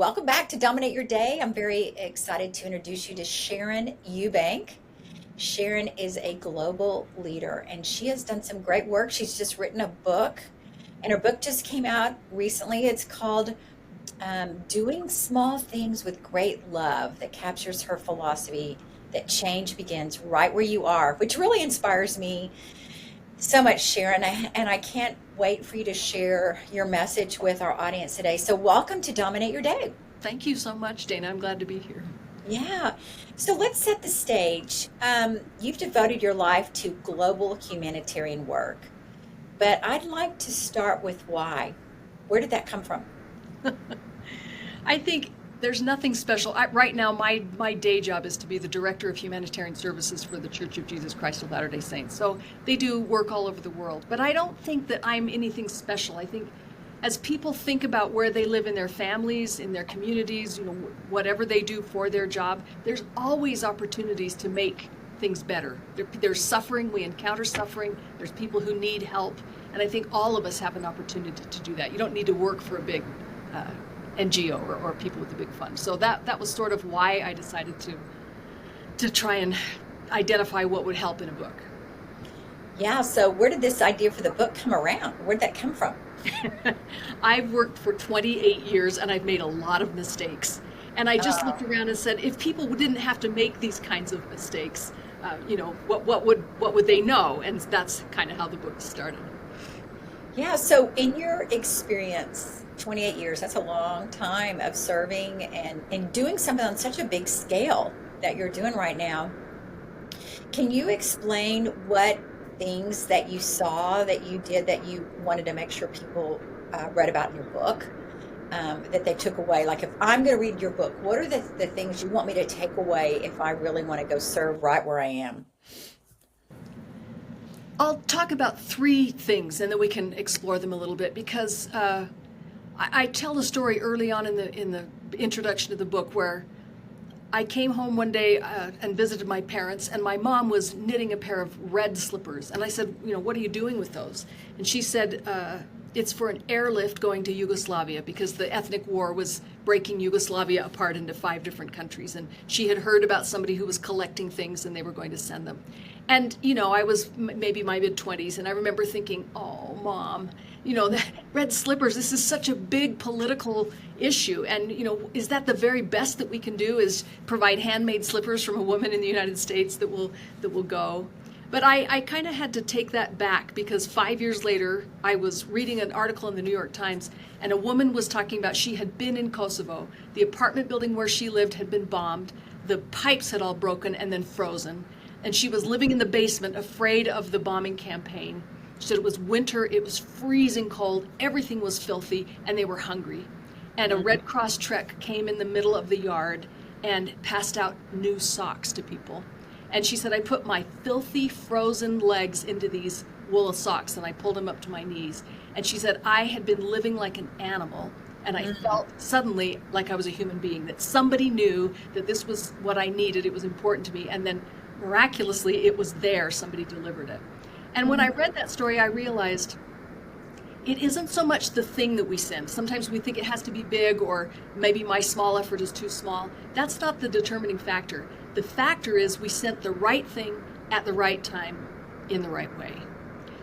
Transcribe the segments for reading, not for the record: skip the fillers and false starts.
welcome back to Dominate Your Day. I'm very excited to introduce you to Sharon Eubank. Sharon is a global leader and she has done some great work. She's just written a book, and her book just came out recently. It's called Doing Small Things with Great Love, that captures her philosophy that change begins right where you are, which really inspires me so much, Sharon. And I can't wait for you to share your message with our audience today. So, welcome to Dominate Your Day. Thank you so much, Dana. I'm glad to be here. Yeah. So, let's set the stage. You've devoted your life to global humanitarian work, but I'd like to start with why. Where did that come from? I think there's nothing special. Right now, my day job is to be the Director of Humanitarian Services for the Church of Jesus Christ of Latter-day Saints. So they do work all over the world. But I don't think that I'm anything special. I think as people think about where they live in their families, in their communities, whatever they do for their job, there's always opportunities to make things better. There's suffering, we encounter suffering, there's people who need help, and I think all of us have an opportunity to do that. You don't need to work for a big NGO or people with a big fund. So that was sort of why I decided to try and identify what would help in a book. Yeah. So, where did this idea for the book come around? Where did that come from? I've worked for 28 years and I've made a lot of mistakes. And I just Uh, looked around and said, if people didn't have to make these kinds of mistakes, what would they know? And that's kind of how the book started. yeah. So, in your experience, 28 years, that's a long time of serving and doing something on such a big scale that you're doing right now. Can you explain what things that you saw that you did that you wanted to make sure people read about in your book, that they took away? Like, if I'm going to read your book, what are the things you want me to take away if I really want to go serve right where I am? I'll talk about three things and then we can explore them a little bit because I tell the story early on in the introduction to the book where I came home one day and visited my parents, and my mom was knitting a pair of red slippers. And I said, what are you doing with those? And she said, it's for an airlift going to Yugoslavia because the ethnic war was breaking Yugoslavia apart into 5 different countries. And she had heard about somebody who was collecting things and they were going to send them. And, I was maybe my mid-20s, and I remember thinking, oh, Mom, the red slippers, this is such a big political issue. And, is that the very best that we can do, is provide handmade slippers from a woman in the United States that will go? But I kind of had to take that back because 5 years later, I was reading an article in the New York Times, and a woman was talking about she had been in Kosovo. The apartment building where she lived had been bombed. The pipes had all broken and then frozen. And she was living in the basement, afraid of the bombing campaign. She said it was winter, it was freezing cold, everything was filthy, and they were hungry. And a Red Cross truck came in the middle of the yard and passed out new socks to people. And she said, I put my filthy, frozen legs into these wool socks and I pulled them up to my knees. And she said, I had been living like an animal. And I felt suddenly like I was a human being, that somebody knew that this was what I needed, it was important to me. And then miraculously, it was there, somebody delivered it. And when I read that story, I realized it isn't so much the thing that we send. Sometimes we think it has to be big, or maybe my small effort is too small. That's not the determining factor. The factor is we sent the right thing at the right time in the right way.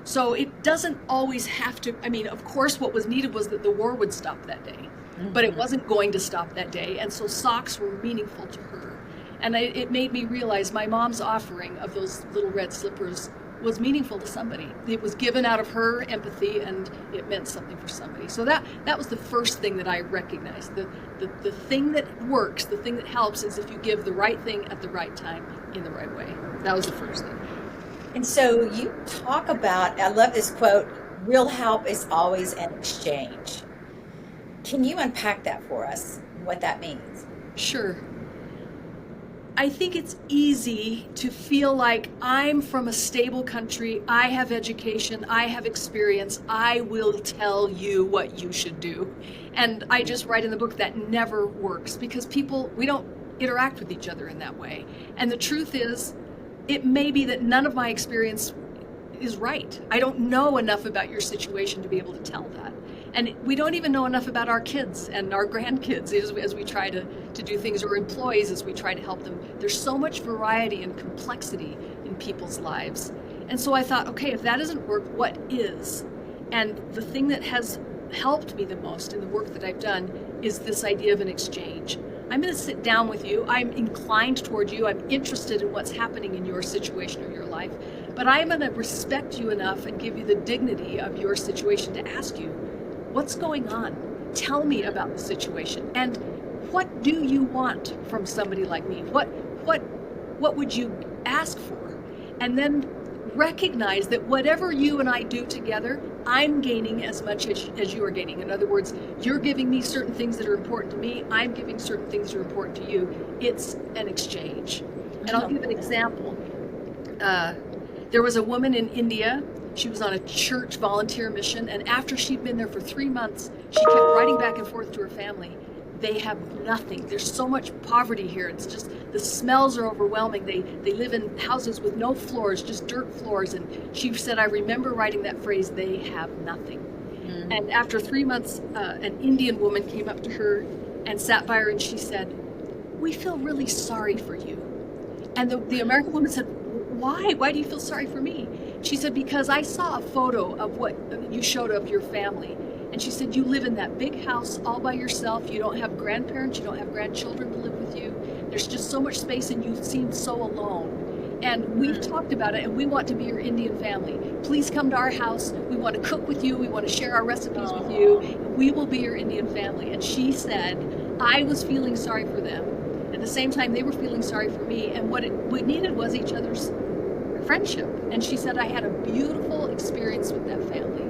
So it doesn't always have to, of course, what was needed was that the war would stop that day, but it wasn't going to stop that day. And so socks were meaningful to her. And it made me realize my mom's offering of those little red slippers was meaningful to somebody. It was given out of her empathy, and it meant something for somebody. So that was the first thing that I recognized. The thing that works, the thing that helps, is if you give the right thing at the right time in the right way. That was the first thing. And so you talk about, I love this quote, real help is always an exchange. Can you unpack that for us, what that means? Sure. I think it's easy to feel like I'm from a stable country, I have education, I have experience, I will tell you what you should do. And I just write in the book that never works because we don't interact with each other in that way. And the truth is, it may be that none of my experience is right. I don't know enough about your situation to be able to tell that. And we don't even know enough about our kids and our grandkids as we try to do things, or employees as we try to help them. There's so much variety and complexity in people's lives. And so I thought, okay, if that doesn't work, what is? And the thing that has helped me the most in the work that I've done is this idea of an exchange. I'm going to sit down with you. I'm inclined toward you. I'm interested in what's happening in your situation or your life. But I'm going to respect you enough and give you the dignity of your situation to ask you, what's going on? Tell me about the situation. And what do you want from somebody like me? What would you ask for? And then recognize that whatever you and I do together, I'm gaining as much as you are gaining. In other words, you're giving me certain things that are important to me. I'm giving certain things that are important to you. It's an exchange. And I'll give an example. There was a woman in India. She was on a church volunteer mission, and after she'd been there for 3 months, she kept writing back and forth to her family. They have nothing. There's so much poverty here. It's just, the smells are overwhelming. They live in houses with no floors, just dirt floors. And she said, I remember writing that phrase, they have nothing. Mm. And after 3 months, an Indian woman came up to her and sat by her, and she said, we feel really sorry for you. And the American woman said, why? Why do you feel sorry for me? She said, because I saw a photo of what you showed of your family. And she said, you live in that big house all by yourself. You don't have grandparents. You don't have grandchildren to live with you. There's just so much space, and you seem so alone. And we've talked about it, and we want to be your Indian family. Please come to our house. We want to cook with you. We want to share our recipes with you. We will be your Indian family. And she said, I was feeling sorry for them. At the same time, they were feeling sorry for me. And what we needed was each other's friendship. And she said, I had a beautiful experience with that family.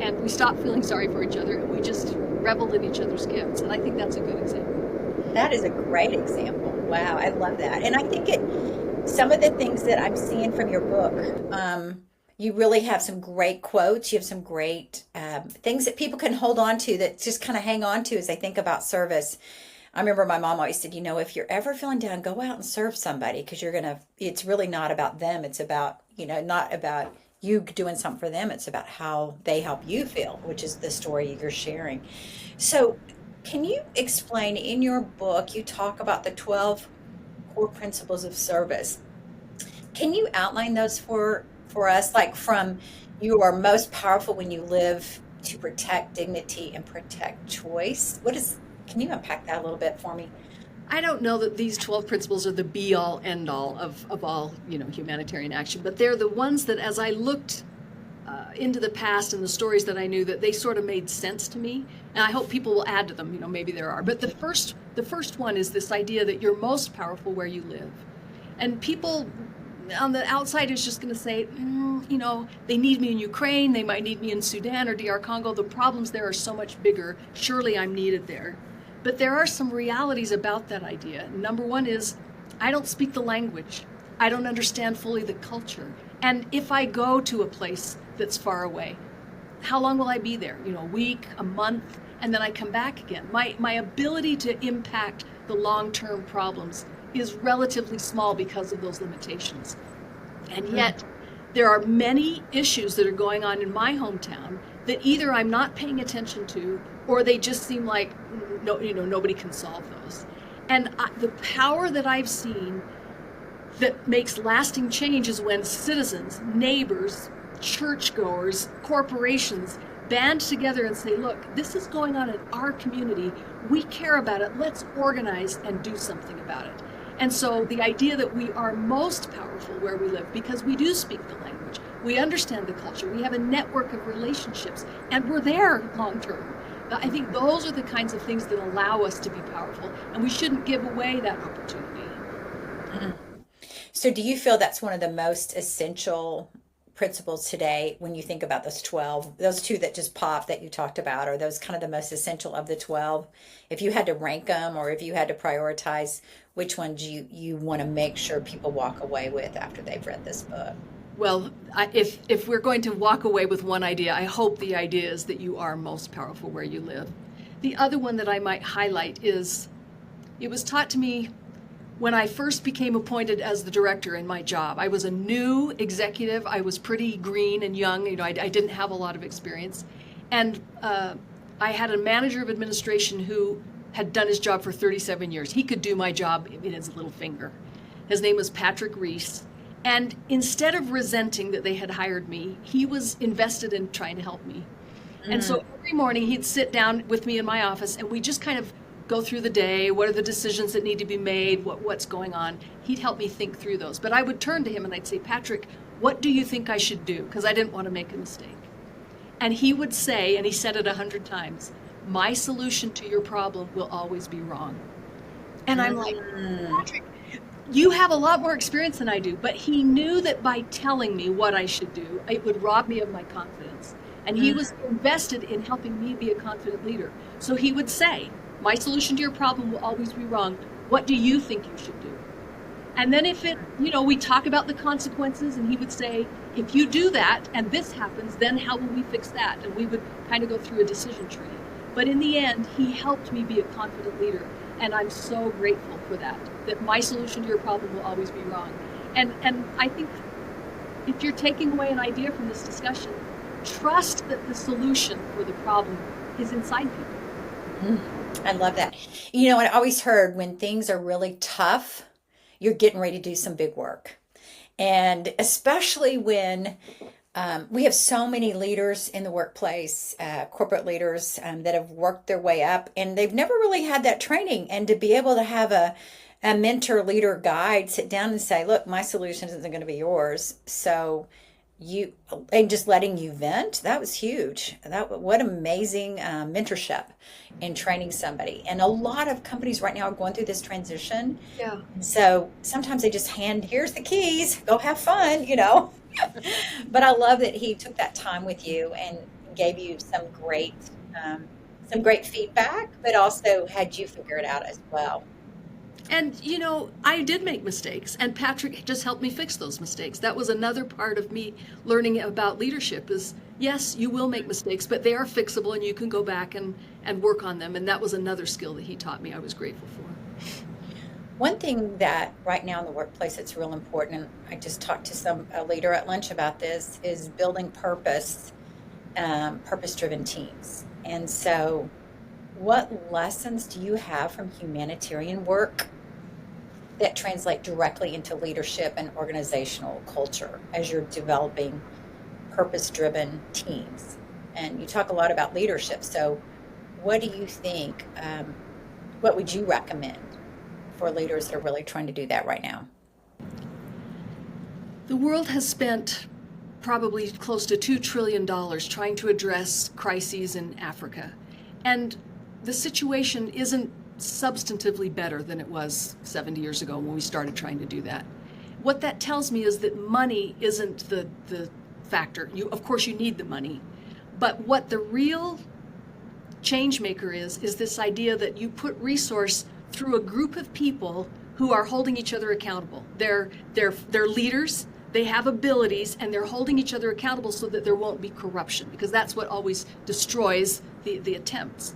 And we stopped feeling sorry for each other, and we just reveled in each other's gifts. And I think that's a good example. That is a great example. Wow, I love that. And I think some of the things that I'm seeing from your book, you really have some great quotes. You have some great things that people can hold on to, that just kind of hang on to as they think about service. I remember my mom always said, if you're ever feeling down, go out and serve somebody, because it's really not about them. It's about, not about you doing something for them. It's about how they help you feel, which is the story you're sharing. So can you explain, in your book, you talk about the 12 core principles of service. Can you outline those for us? Like, from you are most powerful when you live to protect dignity and protect choice. Can you unpack that a little bit for me? I don't know that these 12 principles are the be-all, end-all of all, humanitarian action, but they're the ones that, as I looked into the past and the stories that I knew, that they sort of made sense to me, and I hope people will add to them. Maybe there are. But the first one is this idea that you're most powerful where you live, and people on the outside is just going to say, they need me in Ukraine, they might need me in Sudan or DR Congo. The problems there are so much bigger. Surely I'm needed there. But there are some realities about that idea. Number one is, I don't speak the language. I don't understand fully the culture. And if I go to a place that's far away, how long will I be there? A week, a month, and then I come back again. My ability to impact the long-term problems is relatively small because of those limitations. And yet, there are many issues that are going on in my hometown that either I'm not paying attention to, or they just seem like nobody can solve those. And the power that I've seen that makes lasting change is when citizens, neighbors, churchgoers, corporations band together and say, look, this is going on in our community. We care about it. Let's organize and do something about it. And so the idea that we are most powerful where we live because we do speak the language, we understand the culture, we have a network of relationships, and we're there long term. I think those are the kinds of things that allow us to be powerful, and we shouldn't give away that opportunity. Mm-hmm. So do you feel that's one of the most essential principles today when you think about those 12, those two that just popped that you talked about, are those kind of the most essential of the 12? If you had to rank them, or if you had to prioritize, which one do you want to make sure people walk away with after they've read this book? Well, if we're going to walk away with one idea, I hope the idea is that you are most powerful where you live. The other one that I might highlight is, it was taught to me when I first became appointed as the director in my job. I was a new executive. I was pretty green and young. I didn't have a lot of experience. And I had a manager of administration who had done his job for 37 years. He could do my job in his little finger. His name was Patrick Reese. And instead of resenting that they had hired me, he was invested in trying to help me. And so every morning he'd sit down with me in my office and we just kind of go through the day. What are the decisions that need to be made? What's going on? He'd help me think through those. But I would turn to him and I'd say, Patrick, what do you think I should do? Because I didn't want to make a mistake. And he would say, and he said it 100 times, my solution to your problem will always be wrong. And I'm like, Patrick, you have a lot more experience than I do. But he knew that by telling me what I should do, it would rob me of my confidence. And he was invested in helping me be a confident leader. So he would say, my solution to your problem will always be wrong. What do you think you should do? And then if it, we talk about the consequences, and he would say, if you do that and this happens, then how will we fix that? And we would kind of go through a decision tree. But in the end, he helped me be a confident leader. And I'm so grateful for that my solution to your problem will always be wrong. And I think if you're taking away an idea from this discussion, trust that the solution for the problem is inside people. I love that. I always heard when things are really tough, you're getting ready to do some big work. And especially when we have so many leaders in the workplace, corporate leaders that have worked their way up and they've never really had that training. And to be able to have a mentor, leader, guide sit down and say, look, my solution isn't going to be yours. So and just letting you vent, that was huge. What amazing mentorship in training somebody. And a lot of companies right now are going through this transition. Yeah. So sometimes they just here's the keys, go have fun, But I love that he took that time with you and gave you some great feedback, but also had you figure it out as well. And, I did make mistakes, and Patrick just helped me fix those mistakes. That was another part of me learning about leadership is, yes, you will make mistakes, but they are fixable and you can go back and work on them. And that was another skill that he taught me I was grateful for. One thing that right now in the workplace that's real important, and I just talked to a leader at lunch about this, is building purpose-driven teams. And so what lessons do you have from humanitarian work that translate directly into leadership and organizational culture as you're developing purpose-driven teams? And you talk a lot about leadership. So what do you think, what would you recommend for leaders that are really trying to do that right now? The world has spent probably close to $2 trillion trying to address crises in Africa. And the situation isn't substantively better than it was 70 years ago when we started trying to do that. What that tells me is that money isn't the factor. Of course you need the money, but what the real change maker is this idea that you put resource through a group of people who are holding each other accountable. They're leaders, they have abilities, and they're holding each other accountable so that there won't be corruption, because that's what always destroys the attempts.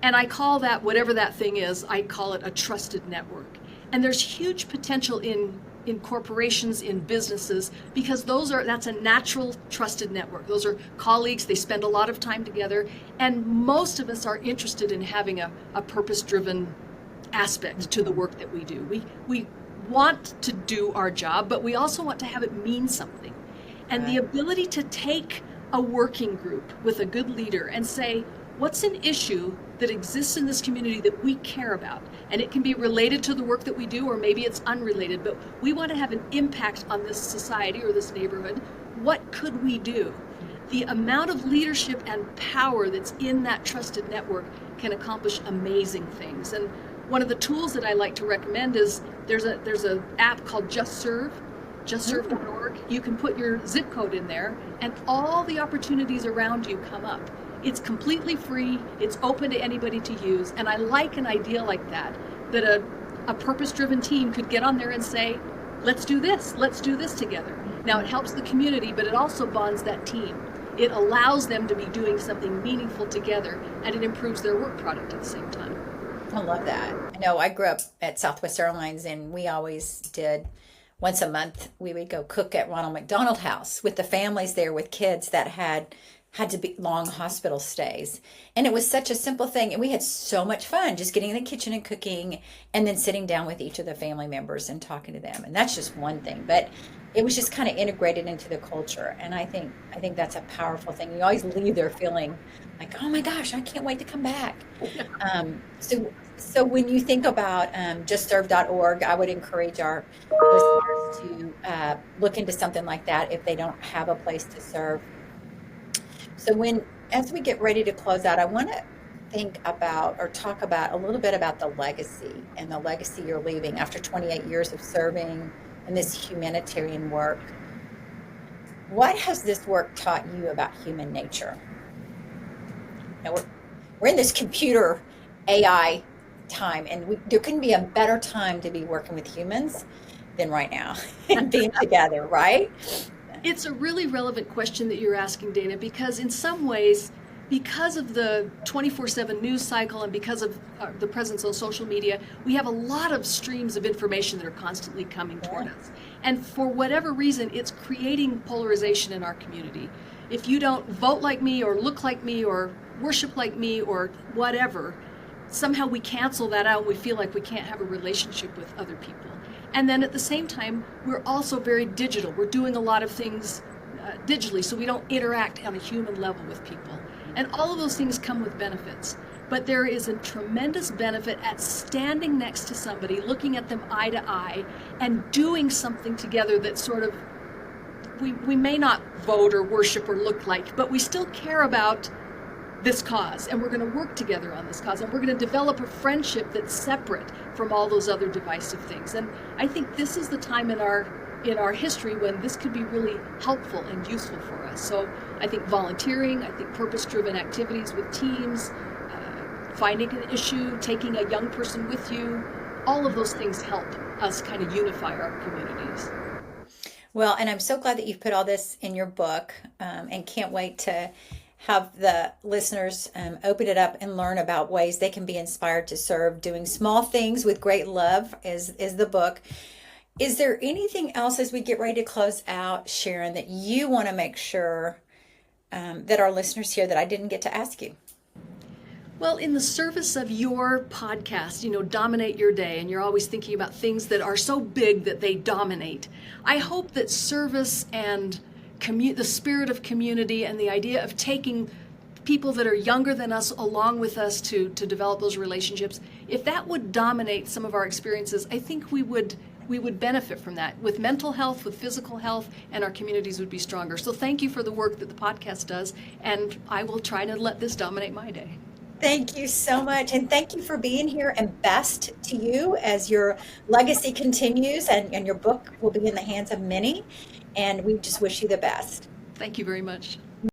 And I call that, whatever that thing is, I call it a trusted network. And there's huge potential in corporations, in businesses, because that's a natural trusted network. Those are colleagues, they spend a lot of time together, and most of us are interested in having a purpose-driven aspect to the work that we do. We want to do our job, but we also want to have it mean something. And the ability to take a working group with a good leader and say, what's an issue that exists in this community that we care about? And it can be related to the work that we do, or maybe it's unrelated, but we want to have an impact on this society or this neighborhood. What could we do? The amount of leadership and power that's in that trusted network can accomplish amazing things. And one of the tools that I like to recommend is there's an app called justserve.org. You can put your zip code in there and all the opportunities around you come up. It's completely free, it's open to anybody to use, and I like an idea like that a purpose-driven team could get on there and say, let's do this together. Now it helps the community, but it also bonds that team. It allows them to be doing something meaningful together, and it improves their work product at the same time. I love that. I know I grew up at Southwest Airlines, and we always did once a month, we would go cook at Ronald McDonald House with the families there with kids that had had to be long hospital stays. And it was such a simple thing. And we had so much fun just getting in the kitchen and cooking and then sitting down with each of the family members and talking to them. And that's just one thing. But it was just kind of integrated into the culture. And I think that's a powerful thing. You always leave there feeling like, oh my gosh, I can't wait to come back. So when you think about justserve.org, I would encourage our listeners to look into something like that if they don't have a place to serve. So as we get ready to close out, I want to think about or talk about a little bit about the legacy and the legacy you're leaving after 28 years of serving and this humanitarian work. What has this work taught you about human nature? Now we're in this computer AI time, and there couldn't be a better time to be working with humans than right now and being together, right? It's a really relevant question that you're asking, Dana, because in some ways, because of the 24/7 news cycle and because of the presence on social media, we have a lot of streams of information that are constantly coming toward us. And for whatever reason, it's creating polarization in our community. If you don't vote like me or look like me or worship like me or whatever, somehow we cancel that out and we feel like we can't have a relationship with other people. And then at the same time, we're also very digital. We're doing a lot of things digitally, so we don't interact on a human level with people. And all of those things come with benefits. But there is a tremendous benefit at standing next to somebody, looking at them eye to eye, and doing something together that sort of, we may not vote or worship or look like, but we still care about this cause, and we're going to work together on this cause, and we're going to develop a friendship that's separate from all those other divisive things. And I think this is the time in our history when this could be really helpful and useful for us. So I think volunteering, I think purpose-driven activities with teams, finding an issue, taking a young person with you, all of those things help us kind of unify our communities. Well, and I'm so glad that you've put all this in your book, and can't wait to have the listeners open it up and learn about ways they can be inspired to serve. Doing Small Things with Great Love is the book. Is there anything else as we get ready to close out, Sharon, that you want to make sure that our listeners hear that I didn't get to ask you? Well, in the service of your podcast, dominate your day, and you're always thinking about things that are so big that they dominate. I hope that service and the spirit of community and the idea of taking people that are younger than us along with us to develop those relationships, if that would dominate some of our experiences, I think we would benefit from that with mental health, with physical health, and our communities would be stronger. So thank you for the work that the podcast does, and I will try to let this dominate my day. Thank you so much. And thank you for being here, and best to you as your legacy continues and your book will be in the hands of many. And we just wish you the best. Thank you very much.